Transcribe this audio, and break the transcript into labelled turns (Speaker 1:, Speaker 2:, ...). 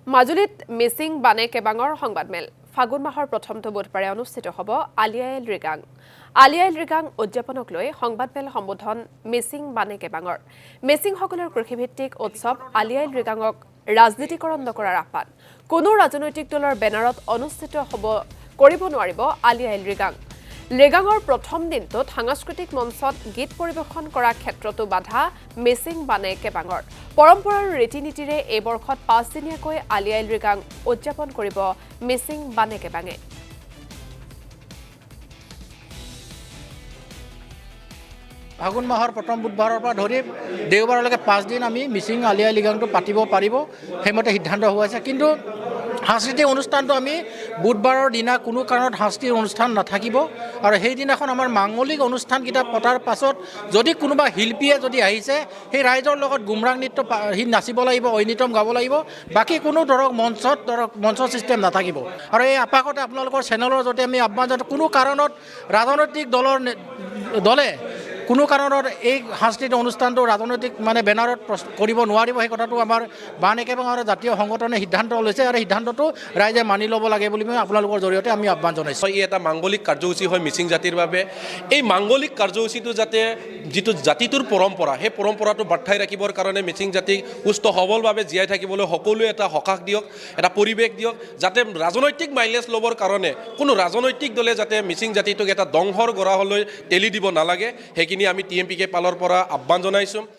Speaker 1: মাজুলীত মিচিং বানে কেবাঙৰ সংবাদমেল ফাগুন মাহৰ প্ৰথমটো বুধবাৰে অনুষ্ঠিত হ'ব আলি আইল ৰিগাং। আলি আইল ৰিগাং উদযাপনক লৈ সংবাদমেল সম্বোধন মিচিং বানে কেবাঙৰ। মিচিংসকলৰ কৃষিভিত্তিক উৎসৱ আলি আইল ৰিগাঙক ৰাজনীতিকৰণ নকৰাৰ আহ্বান। কোনো ৰাজনৈতিক দলৰ বেনাৰত অনুষ্ঠিত কৰিব নোৱাৰিব আলি আইল ৰিগাং। ৰেগাঙৰ প্ৰথম দিনটোত সাংস্কৃতিক মঞ্চত গীত পৰিৱেশন কৰাৰ ক্ষেত্ৰতো বাধা মিচিং বানে কেবাঙৰ। পৰম্পৰা আৰু ৰীতি নীতিৰে এই বৰ্ষত ৫ দিনীয়াকৈ আলি আইল ৰিগাং উদযাপন কৰিব মিচিং বানে কেবাঙে।
Speaker 2: ফাগুন মাহৰ প্ৰথম বুধবাৰৰ পৰা ধৰি দেওবাৰলৈকে 5 দিন আমি মিচিং আলি আই লৃগাংটো পাতিব পাৰিব সেইমতে সিদ্ধান্ত হোৱা আছে। কিন্তু সাংস্কৃতিক অনুষ্ঠানটো আমি বুধবাৰৰ দিনা কোনো কাৰণত সাংস্কৃতিক অনুষ্ঠান নাথাকিব আৰু সেইদিনাখন আমাৰ মাংগলিক অনুষ্ঠানকেইটা পতাৰ পাছত যদি কোনোবা শিল্পীয়ে যদি আহিছে সেই ৰাইজৰ লগত গুমৰাং নৃত্য সি নাচিব লাগিব, ঐনিতম গাব লাগিব, বাকী কোনো মঞ্চ ছিষ্টেম নাথাকিব। আৰু এই আপাকতে আপোনালোকৰ চেনেলৰ জৰিয়তে আমি আহ্বান জনাওঁ, কোনো কাৰণত ৰাজনৈতিক দলে কোনো কাৰণত এই সাংস্কৃতিক অনুষ্ঠানটো ৰাজনৈতিক বেনাৰত কৰিব নোৱাৰিব। সেই কথাটো আমাৰ বান একেবাৰে আৰু জাতীয় সংগঠনে সিদ্ধান্ত লৈছে আৰু সিদ্ধান্তটো ৰাইজে মানি ল'ব লাগে বুলি মই আপোনালোকৰ জৰিয়তে আমি আহ্বান জনাইছোঁ।
Speaker 3: ই এটা মাংগলিক কাৰ্যসূচী হয় মিচিং জাতিৰ বাবে। এই মাংগলিক কাৰ্যসূচীটো যাতে যিটো জাতিটোৰ পৰম্পৰা, সেই পৰম্পৰাটো বাৰ্তাই ৰাখিবৰ কাৰণে মিচিং জাতিক সুস্থ সবলভাৱে জীয়াই থাকিবলৈ সকলোৱে এটা সকাহ দিয়ক, এটা পৰিৱেশ দিয়ক, যাতে ৰাজনৈতিক মাইলেজ ল'বৰ কাৰণে কোনো ৰাজনৈতিক দলে যাতে মিচিং জাতিটোক এটা দংশৰ গৰাহলৈ ঠেলি দিব নালাগে। সেইখিনি আমি TMPK পালৰ পৰা আহ্বান জনাইছোঁ।